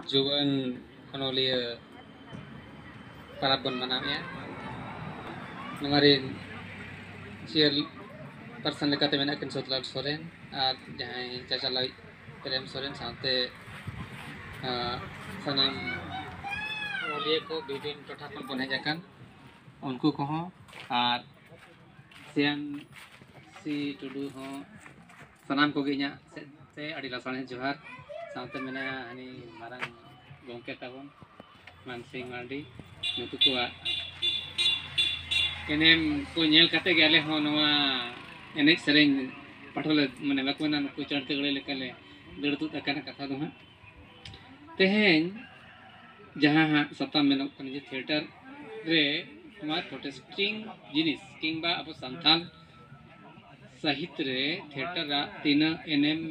जुआन खनोलिया parab bon manamnya namarin sial person lekate menakin sotlal soren ar jahai cacalai prem soren साथे sanam ओलिए को विभिन्न टोठा खन बन हेजाकान उनको को और सियान सी टुडू हो सनाम को गिया से अड़ी लसाने जोहार साथे मेना हनी मारंग गोंके ताबन मानसिंग मांडी नुतु को एनेम को नेल काते गेले हो नवा एने सेरेंग पठोले माने बाकवना नुकु चढ़ते गले लेकले दड़तु तकना कथा दो हां तेहेन जहाँ सत्ता में थिएटर रे हमारे प्रोटेस्टिंग जिनिस किंबा अब संथाल साहित्य रे थिएटर तीन एनएम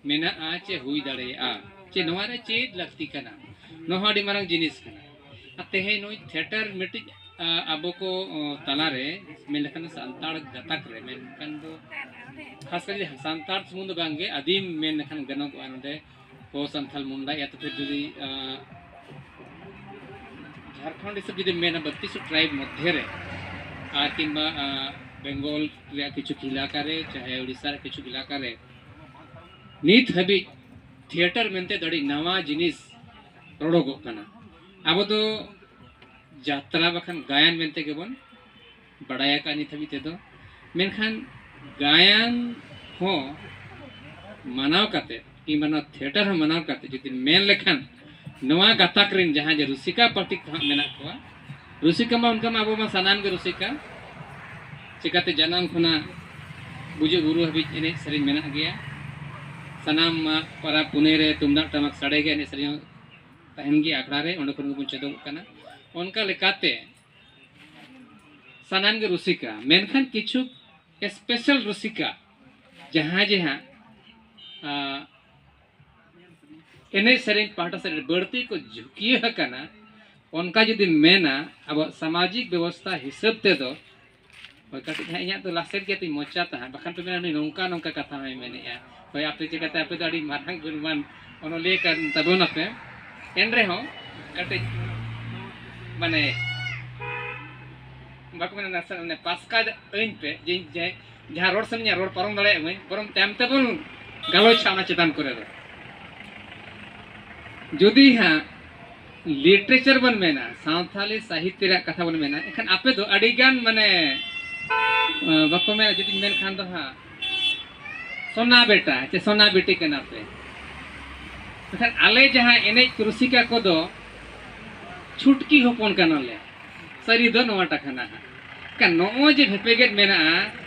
मेना चे हुई दाड़े चे नवारे चेद लगती कना नोहाड़ी मारंग जिनिस कना तेहे नोई थिएटर मिट्टी अब को तलारे मेलकन संताड़ गतक रे मेलकन दो खास कर संताड़ समुद्र बांगे आदिम मेलकन गनो को आनंदे वो संथाल मुंडा या तो फिर जुदी झारखंड सब जुदी मेना 32 ट्राइब मध्य रे आर किंबा बेंगल रे किछु इलाका रे चाहे उड़ीसा रे किछु इलाका रे नीत हबी थिएटर मेनते दड़ी नवा जिनिस रोडोगो कना अब तो यात्रा बखन गायन मेनते गेबन बड़ाया का नीत हबी ते दो मेनखान गायन हो मनाव काते कि मना थिएटर हो मनाव काते जुदी मेन लेखन नवा गाताक्रिन जहाँ जे रुसिका पार्टी मेना को रुसिका मा उनका अब मा सनाम के रुसिका चिकाते जनाम खुना बुझे गुरु हबी एने सरिन मेना गया सनाम परा पुने रे तुमदा टमक सड़े गया एने सरिन तहन गी आखड़ा रे ओंडे खुन को चेदो कना उनका लेकाते सनाम के रुसिका मेनखान किछु स्पेशल रुसिका जहाँ जहाँ एने सरिन पाटा से बढ़ती को झुकिए कना उनका जुदी मेना अब सामाजिक व्यवस्था हिसाब ते दो कटी इया तो लासेर के मोचा ता बखान तो मेना नौका नौका कथा में मेने होय आपे चिकाते आपे तो अड़ी मारंग गुरमान ono ले कर तबोन आपे एन रे हो कटी माने बाको मेना नसर ने पासका इन पे जे जहां रोड समझा रोड परम दड़े में परम टाइम ते बोल गालो छावना चेतन करे दो जुदी हाँ लिटरेचर बन मेना सावथाली साहित्य रे कथा बन मेना एखन आपे दो अडिगान माने बाको मेना जुदी मेन खान दो हाँ सोना बेटा चे सोना बेटी कना पे एखन आले जहाँ एने रुसिका को दो छुटकी होपन कना ले सरी दो नोटा खाना का नो जे भेपेगेट मेना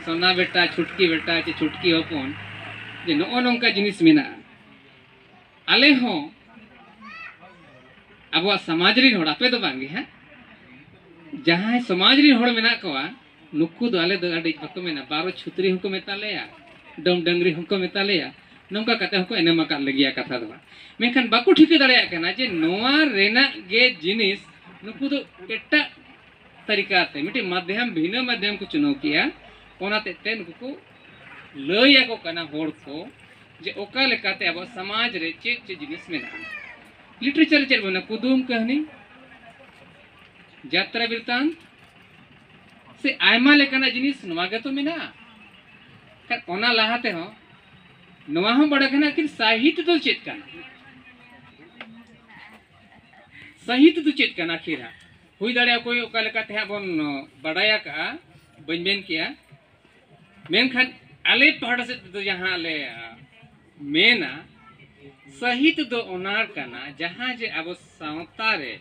सोना बेटा चे छुटकी होपन जे नो नोंका जिनिस मेना आले हो अब समाज री होड़ आपे दो बांगे हैं जहाँ समाज री होड़ मेना को नुकु दो आले दो अड़ी बको मेना बारो छुतरी हमको मेता लेया डम डंगरी हमको मेता लेया नौका कते हमको एने मका लगिया कथा दो मेखन बाको ठिके दड़या कना जे नोआ रेना गे जिनिस नुकु दो एटा तरीका ते मिटी माध्यम भिन्न माध्यम को चुनाव किया ओनाते ते नुकु को लया को कना होड़ को जे ओका लेकाते अब समाज रे चे जिनिस मेना लिटरेचर चल बना कुदुम कहानी यात्रा वृत्तांत से आयमा लेकना जिनिस नवा गतो मेना कर ओना लाहाते हो नवा हम बड़ा कना कि साहित्य तो चेत कना साहित्य तो चेत कना खीरा हुई दाड़िया कोई ओका लेकाते बन बड़ाया का बन किया मेनखान आले पहाड़ से तो जहां आले मेना साहित्य दो ओनार कना जहाँ जे अब सावता रे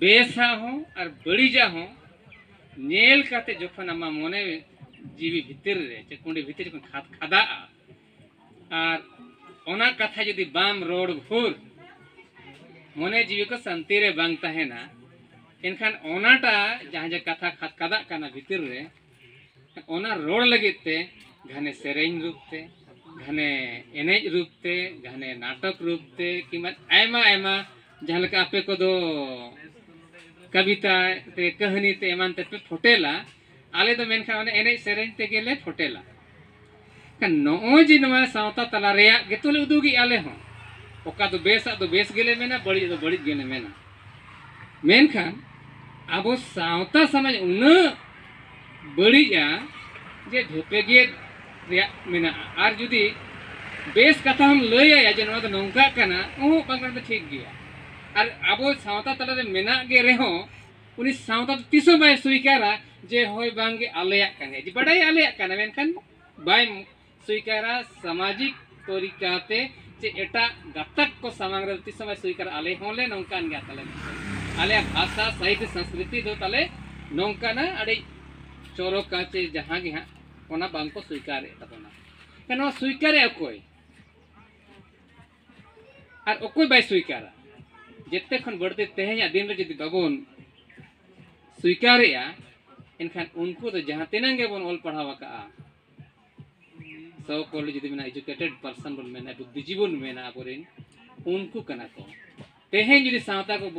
बेसा हो और बड़ीजा हो नेल काते जोखन अमा मोने जीवी भितर रे चे कुंडे भितर को खादा और ओना कथा जदी बाम रोड भूर मोने जीवी को संति रे बांगता है ना इनखान ओनाटा जहाँ जे कथा खादा कना भितर रे ओना रोड लगते घने सेरेंग रूपते घने एनेज रूपते घने नाटक रूपते कि आयमा आयमा जहाँ लका आपे को दो कविता ते कहानी ते एमान ते पे फोटेला आले तो मेनखा ओने एनेज सेरेंज ते गेले फोटेला का नो जी नवा सावता तला रेया गेतुले उदुगी आले हो ओका तो बेस गेले मेना बड़ी तो बड़ी गेले मेना मेनखान अब सावता समाज उन्ना बड़ीजा जे भेपेगे मेना आर जुदी बेस कथा हम लैया जे नोआ नौका कना ओ बांगन तो ठीक गया और अब सावता तला मेना गे रेहो उनी सावता तिसो बाय स्वीकारा जे होय बांगे आलेया कने जे बड़ाई आलेया कने मेनखान बाय स्वीकारा सामाजिक तरीकाते जे एटा गतक को सामंग रे तिसो बाय स्वीकार आले होले नौकान गया तले आले भाषा साहित्य संस्कृति दो तले नौकाना अड़े चोरो काचे जहां गे हां ओना बांग को स्वीकारे तबना कनो स्वीकारे अकोय और अकोय बाय स्वीकारा जेते खन बड़ते तेहेया दिन रे जदि बाबोन स्वीकारेया इनखान उनको तो जहां तिनंगे बोन ऑल पढ़ावा का सो कॉलेज जदि मेना एजुकेटेड पर्सन बोन मेना बुद्धिजीवन मेना बोरिन उनको कना को तेहें जदि सावता को